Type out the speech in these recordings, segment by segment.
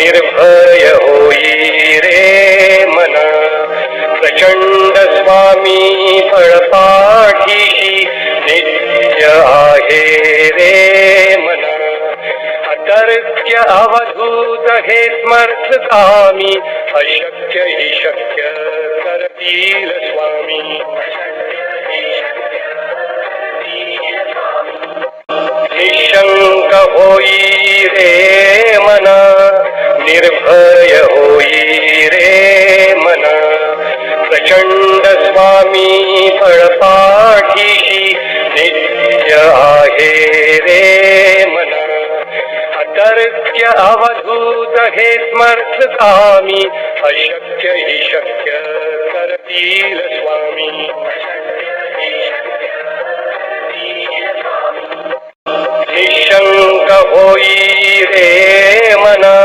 निर्भय होई रे मना, प्रचंड स्वामी फळपाठीशी नित्य आहे रे मना. अतर्क्य अवधूत हे स्मर्थकामी, अशक्य हि शक्य करतील स्वामी. निशंक होई रे मना, निर्भय होई रे मना, प्रचंड स्वामी फळपाठीशी नित्य आहे रे मना. अतर्क्य अवधूत हे स्मर्थकामी, अशक्य हि शक्य करतील स्वामी. निशंक होई रे मना,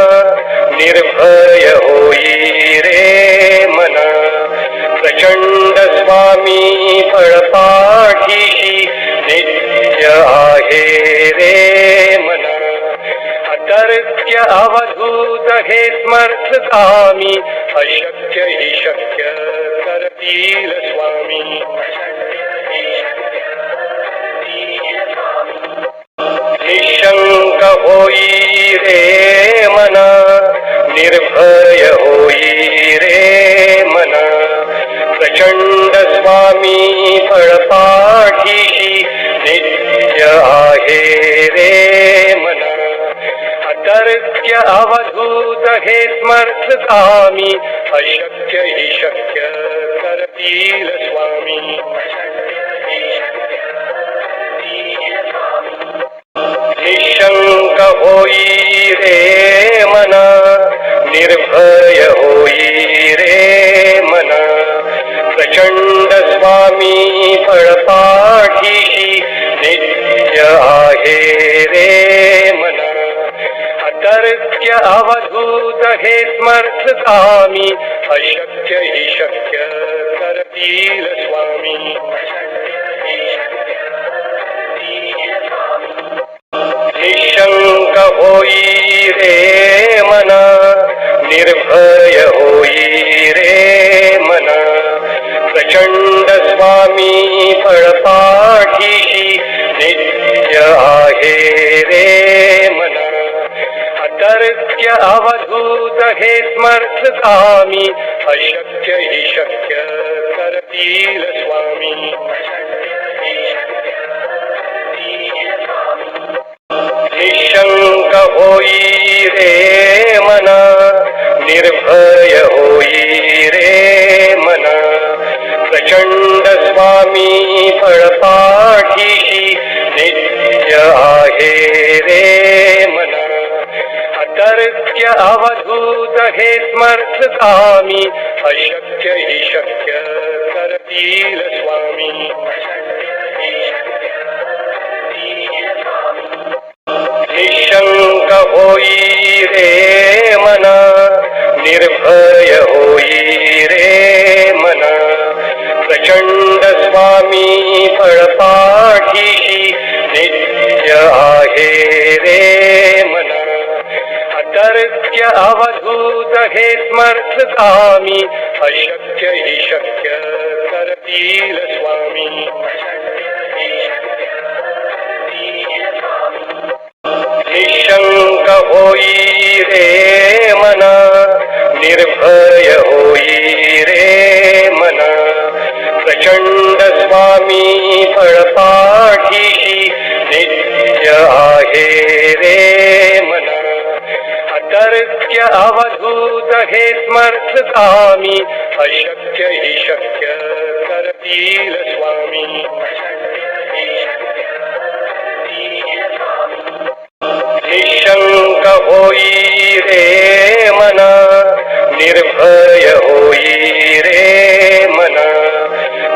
निर्भय होई रे मना, प्रचंड स्वामी फळपाठीशी नित्य आहे रे मना. अतर्क्य अवधूत हे स्मर्थकामी, अशक्य हि शक्य करतील स्वामी. निशंक होई रे मना, निर्भय होई रे मना, प्रचंड स्वामी फळपाठीशी नित्य आहे रे मना. अतर्क्य अवधूत हे स्मर्थकामी, अशक्य हि शक्य करतील स्वामी. निशंक होई रे मना, निर्भय होई रे मना, प्रचंड स्वामी फळपाठीशी नित्य आहे रे मना. अतर्क्य अवधूत हे स्मर्थकामी, अशक्य हि शक्य करतील स्वामी. निशंक होई रे मना, निर्भय होई रे मना, प्रचंड स्वामी फळपाठीशी नित्य आहे रे मना. अतर्क्य अवधूत हे स्मर्थकामी, अशक्य हि शक्य करतील स्वामी. निशंक होई रे मना, निर्भय होई रे मना, प्रचंड स्वामी फळपाठीशी नित्य आहे रे मना. अतर्क्य अवधूत हे स्मर्थकामी, अशक्य हि शक्य करतील स्वामी. निशंक होई रे मना, निर्भय होई रे मना, प्रचंड स्वामी फळपाठीशी नित्य आहे रे मना. अतर्क्य अवधूत हे स्मर्थकामी, अशक्य हि शक्य करतील स्वामी. निशंक होई रे मना, निर्भय होई रे मना, प्रचंड स्वामी फळपाठीशी नित्य आहे रे मना. अतर्क्य अवधूत हे स्मर्थकामी, अशक्य हि शक्य करतील स्वामी. निशंक होई रे मना, निर्भय होई रे मना,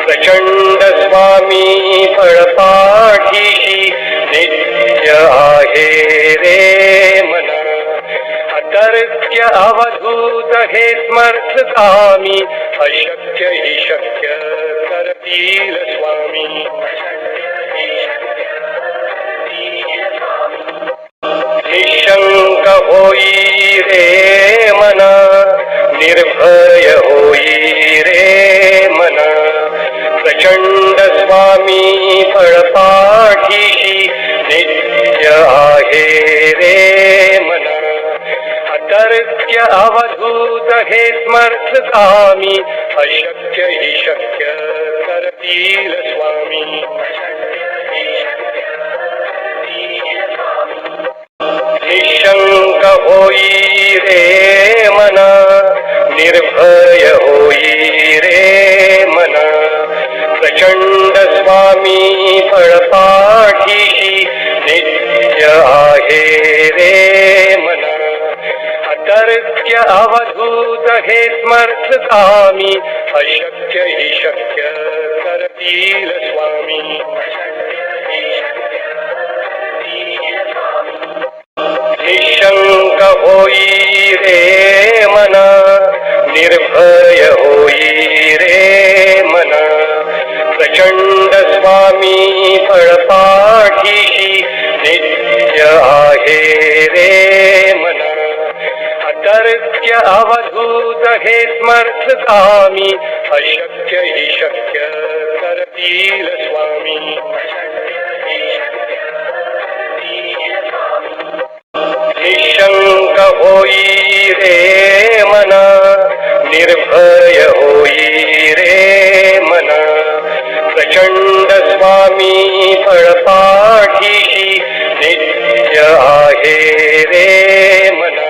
प्रचंड स्वामी फळपाठीशी नित्य आहे रे मना. अतर्क्य अवधूत हे स्मर्थकामी, अशक्य हि शक्य करतील स्वामी. निशंक होई रे स्वामी फळपाठीशी नित्य आहे रे मना. अतर्क्य अवधूत हे समर्थकामी अशक्य हि शक्य करतील स्वामी. निशंक होई रे मना निर्भय होई रे मना. प्रचंड स्वामी फळपाठीशी नित्य आहे रे मना. अतर्क्य अवधूत हे समर्थकामी अशक्य हि शक्य करतील स्वामी. निशंक होई रे मना निर्भय होई रे मना. प्रचंड स्वामी फळपाठीशी नित्य आहे रे मना. अतर्क्य अवधूत हे समर्थकामी अशक्य हि शक्य करतील स्वामी. निशंक होई रे मना निर्भय होई रे मना. प्रचंड स्वामी फळपाठीशी नित्य आहे रे मना.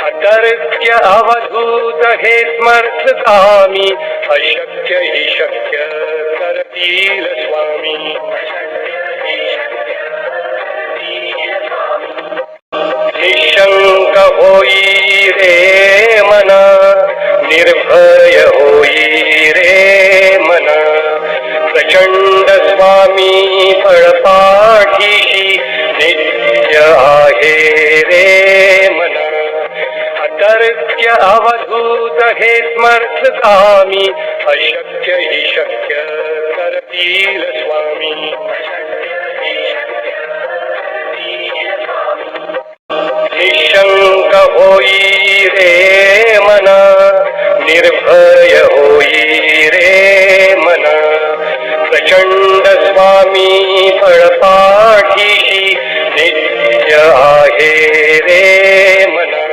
अतर्क्य अवधूत हे समर्थकामी अशक्य हि शक्य करतील स्वामी. निशंक होई रे मना निर्भय होई रे मना. प्रचंड स्वामी फळपाठीशी नित्य आहे रे मना. अतर्क्य अवधूत हे समर्थकामी अशक्य हि शक्य करतील स्वामी. निशंक होई रे मना निर्भय होई रे मना. प्रचंड स्वामी फळपाठीशी नित्य आहे रे मना.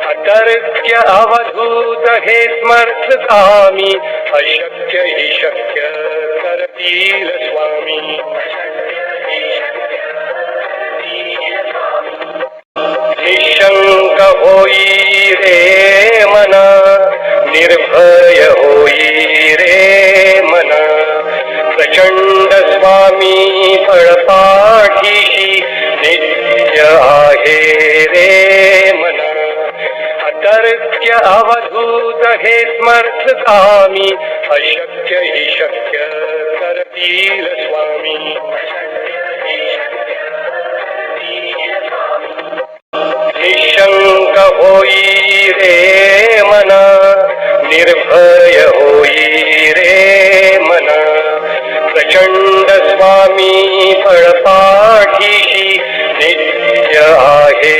अतर्क्य अवधूत हे समर्थकामी अशक्य हि शक्य करतील स्वामी. निशंक होई रे मना निर्भय होई रे मना. प्रचंड स्वामी फळपाठीशी नित्य आहे रे मना. अतर्क्य अवधूत हे समर्थकामी अशक्य हि शक्य करतील स्वामी. निशंक होई रे मना निर्भय होई रे मना. प्रचंड स्वामी फळपाठीशी नित्य आहे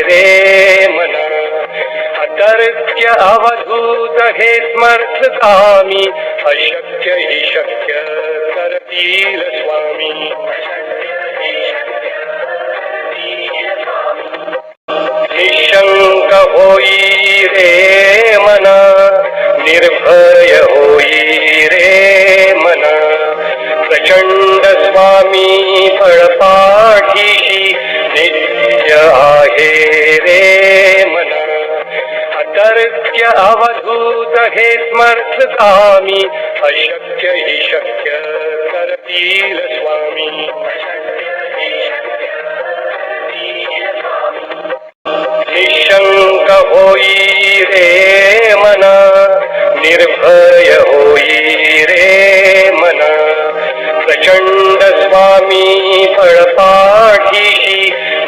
रे मना. अतर्क्य अवधूत हे समर्थकामी अशक्य हि शक्य करतील स्वामी. निशंक होई रे मना निर्भय होई रे मना. प्रचंड स्वामी फळपाठीशी नित्य आहे रे मना. अतर्क्य अवधूत हे समर्थकामी अशक्य हि शक्य करतील स्वामी. निशंक होई रे मना निर्भय होई रे मना. प्रचंड स्वामी फळपाठीशी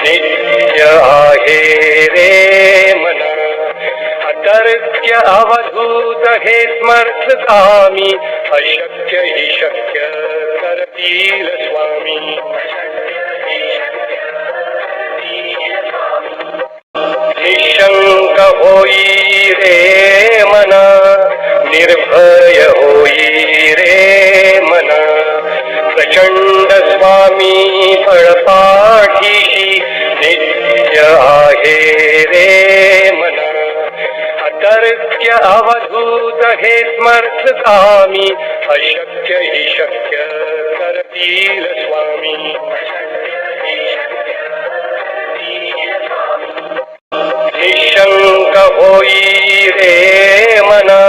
नित्य आहे रे मना. अतर्क्य अवधूत हे समर्थकामी अशक्य हि शक्य करतील स्वामी. निशंक होई रे मना निर्भय होई रे मना. प्रचंड स्वामी फळपाठीशी नित्य आहे रे मना. अतर्क्य अवधूत हे स्मर्थकामी अशक्य हि शक्य करतील स्वामी. निशंक होई रे मना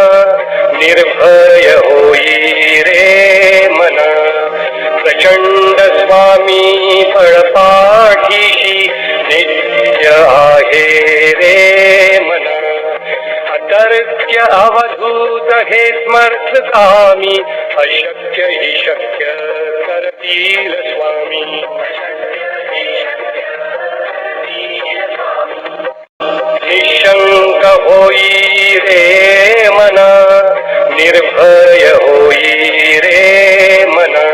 निर्भय होई रे मना. प्रचंड स्वामी फळपाठीशी नित्य आहे रे मना. अतर्क्य अवधूत हे स्मर्थकामी अशक्य हि शक्य करतील स्वामी. निशंक होई रे मना निर्भय होई रे मना.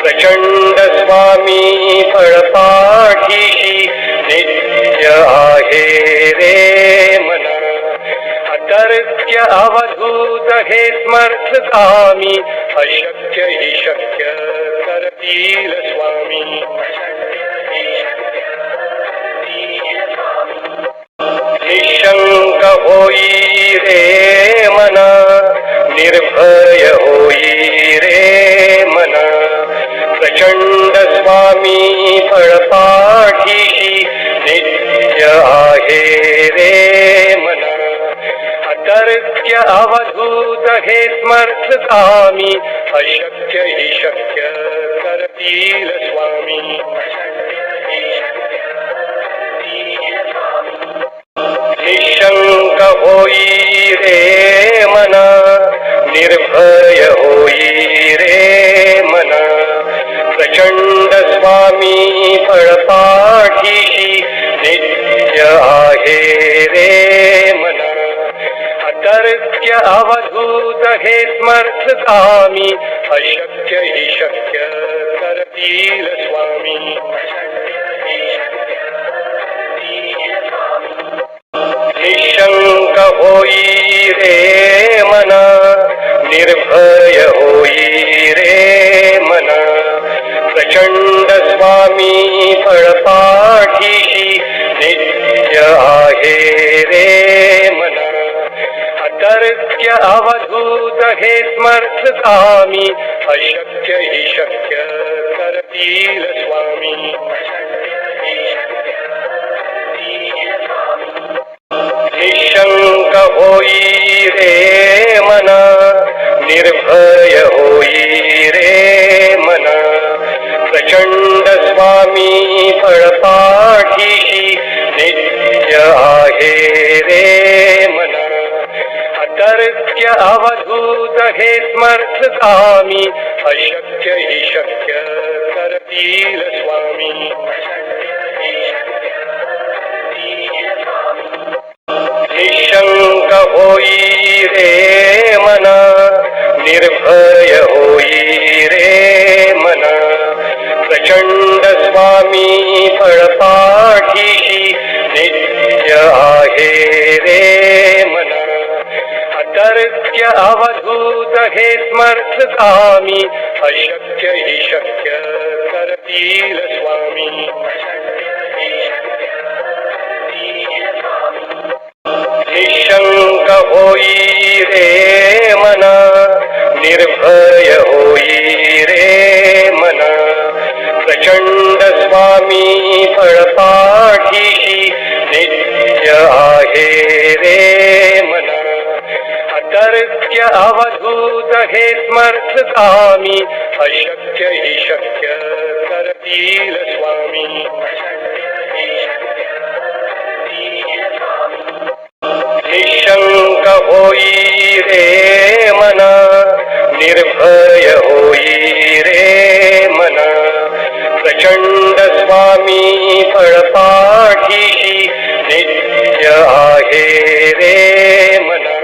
प्रचंड स्वामी फळपाठीशी नित्य आहे रे मना. अतर्क्य अवधूत हे स्मर्थकामी अशक्य हि शक्य करतील स्वामी. निशंक होई रे मना निर्भय होई रे मना. प्रचंड स्वामी फळपाठीशी नित्य आहे रे मना. अतर्क्य अवधूत हे स्मर्थकामी अशक्य हि शक्य करतील स्वामी. निशंक होई रे मना निर्भय होई रे मना. प्रचंड स्वामी फळपाठीशी नित्य आहे रे मना. अतर्क्य अवधूत हे स्मर्थकामी अशक्य हि शक्य करतील स्वामी. निशंक होई रे मना निर्भय होई रे मना. प्रचंड स्वामी फळपाठीशी नित्य आहे रे मना. अतर्क्य अवधूत हे स्मर्थकामी अशक्य हि शक्य करतील स्वामी. निशंक होई रे मना निर्भय होई रे मना. प्रचंड स्वामी फळपाठीशी नित्य आहे रे मना. अतर्क्य अवधूत हे स्मर्थकामी अशक्य हि शक्य करतील स्वामी. निशंक होई रे मना निर्भय होई रे मना. प्रचंड स्वामी फळपाठीशी नित्य आहे रे मना. अतर्क्य अवधूत हे स्मर्थकामी अशक्य हि शक्य करतील स्वामी. निशंक होई रे मना निर्भय होई रे मना. प्रचंड स्वामी फळपाठीशी नित्य आहे रे मना. अतर्क्य अवधूत हे स्मर्थकामी अशक्य हि शक्य करतील स्वामी. निशंक होई रे मना निर्भय होई रे मना. प्रचंड स्वामी फळपाठीशी नित्य आहे रे मना.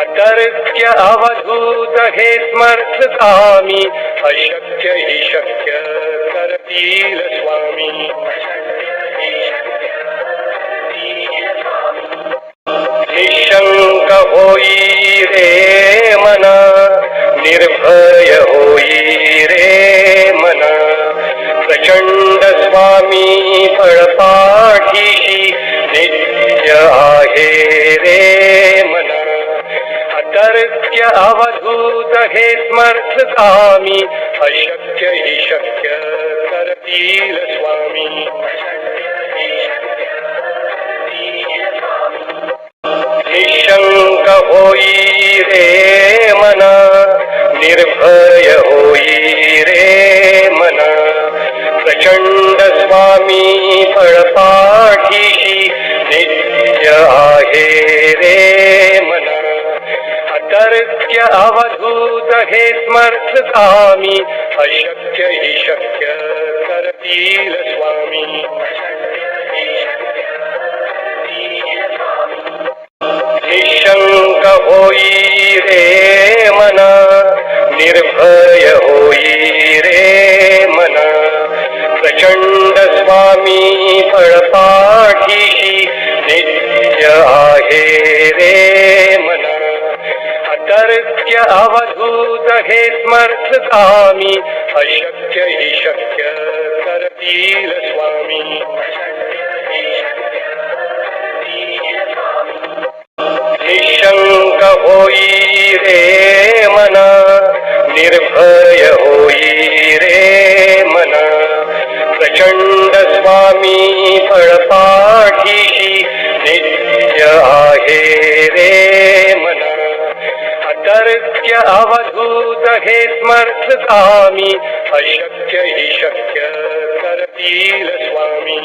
अतर्क्य अवधूत हे स्मर्थकामी अशक्य हि शक्य करतील स्वामी. निशंक होई रे मना निर्भय होई रे स्वामी फळपाठीशी नित्य आहे रे मना. अतर्क्य अवधूत हे स्मर्थधामी अशक्य हि शक्य करतील स्वामी. निशंक होई रे मना निर्भय होई रे मना. प्रचंड स्वामी फळपाठीशी नित्य आहे रे मना. अतर्क्य अवधूत हे स्मर्थधामी अशक्य हि शक्य करतील स्वामी. निशंक होई रे मना निर्भय होई रे मना. प्रचंड स्वामी फळपाठीशी नित्य आहे रे मना. अतर्क्य अवधूत हे स्मर्थधामी अशक्य हि शक्य करतील स्वामी. निशंक होई रे मना निर्भय होई रे मना. प्रचंड स्वामी फळपाठीशी नित्य आहे रे मना. अतर्क्य अवधूत हे स्मर्थधामी अशक्य हि शक्य करतील स्वामी.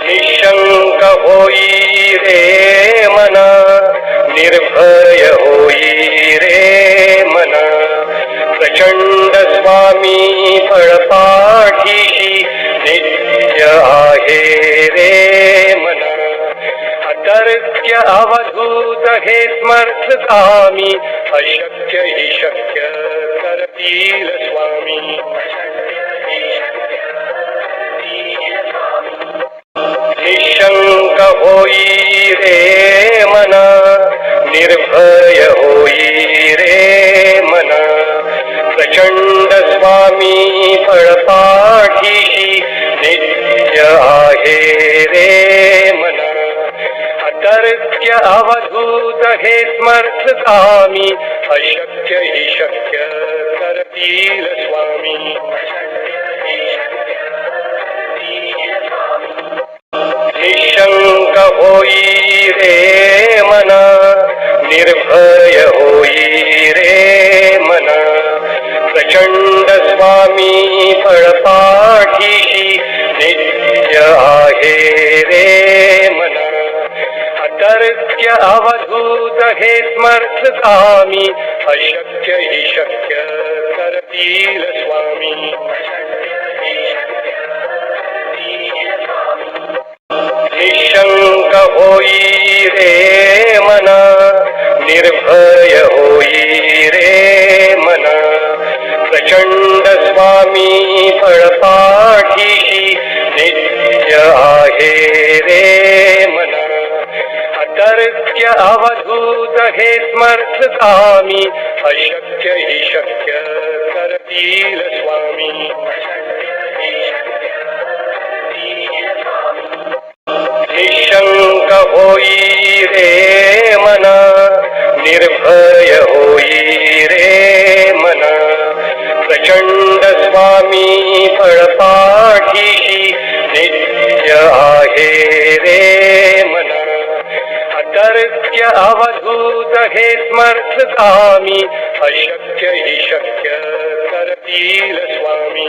निशंक होई रे मना निर्भय होई रे मना. प्रचंड स्वामी फळपाठीशी नित्य आहे रे मना. अतर्क्य अवधूत हे स्मर्थधामी अशक्य हि शक्य करतील स्वामी. निशंक होई रे मना निर्भय होई रे मना. प्रचंड स्वामी फळपाठीशी नित्य आहे रे मना. अतर्क्य अवधूत हे स्मर्थधामी अशक्य हि शक्य करतील स्वामी. निशंक होई रे मना निर्भय होई रे मना. प्रचंड स्वामी फळपाठीशी नित्य आहे रे मना. अतर्क्य अवधूत हे स्मर्थधामी अशक्य हि शक्य करतील स्वामी. निशंक होई रे मना निर्भय होई रे मना. प्रचंड स्वामी फळपाठीशी नित्य आहे रे मना. अतर्क्य अवधूत हे स्मर्थधामी अशक्य हि शक्य करतील स्वामी. निशंक होई रे मना निर्भय होई रे मना. प्रचंड स्वामी फळपाठीशी नित्य आहे रे मना. अतर्क्य अवधूत हे स्मर्थधामी अशक्य हि शक्य करतील स्वामी.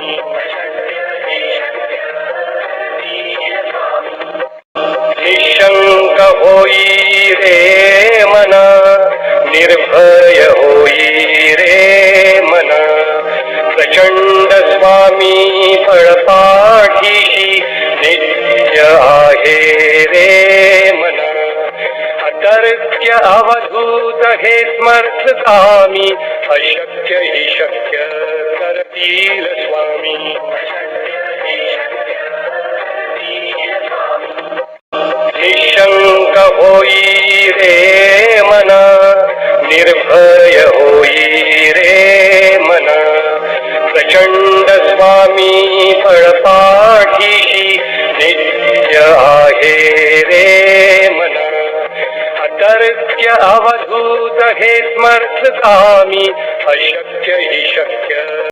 निशंक होई रे मना निर्भय होई रे मना. प्रचंड स्वामी फळपाठीशी नित्य आहे रे मना. अतर्क्य अवधूत हे स्मर्थधामी अशक्य हि शक्य करतील स्वामी. निशंक होई रे मना निर्भय होई रे मना. स्वामी फळपाठीशी नित्य आहे रे मन. अतर्क्य अवधूत हे स्मर्थ कामी, अशक्य हि शक्य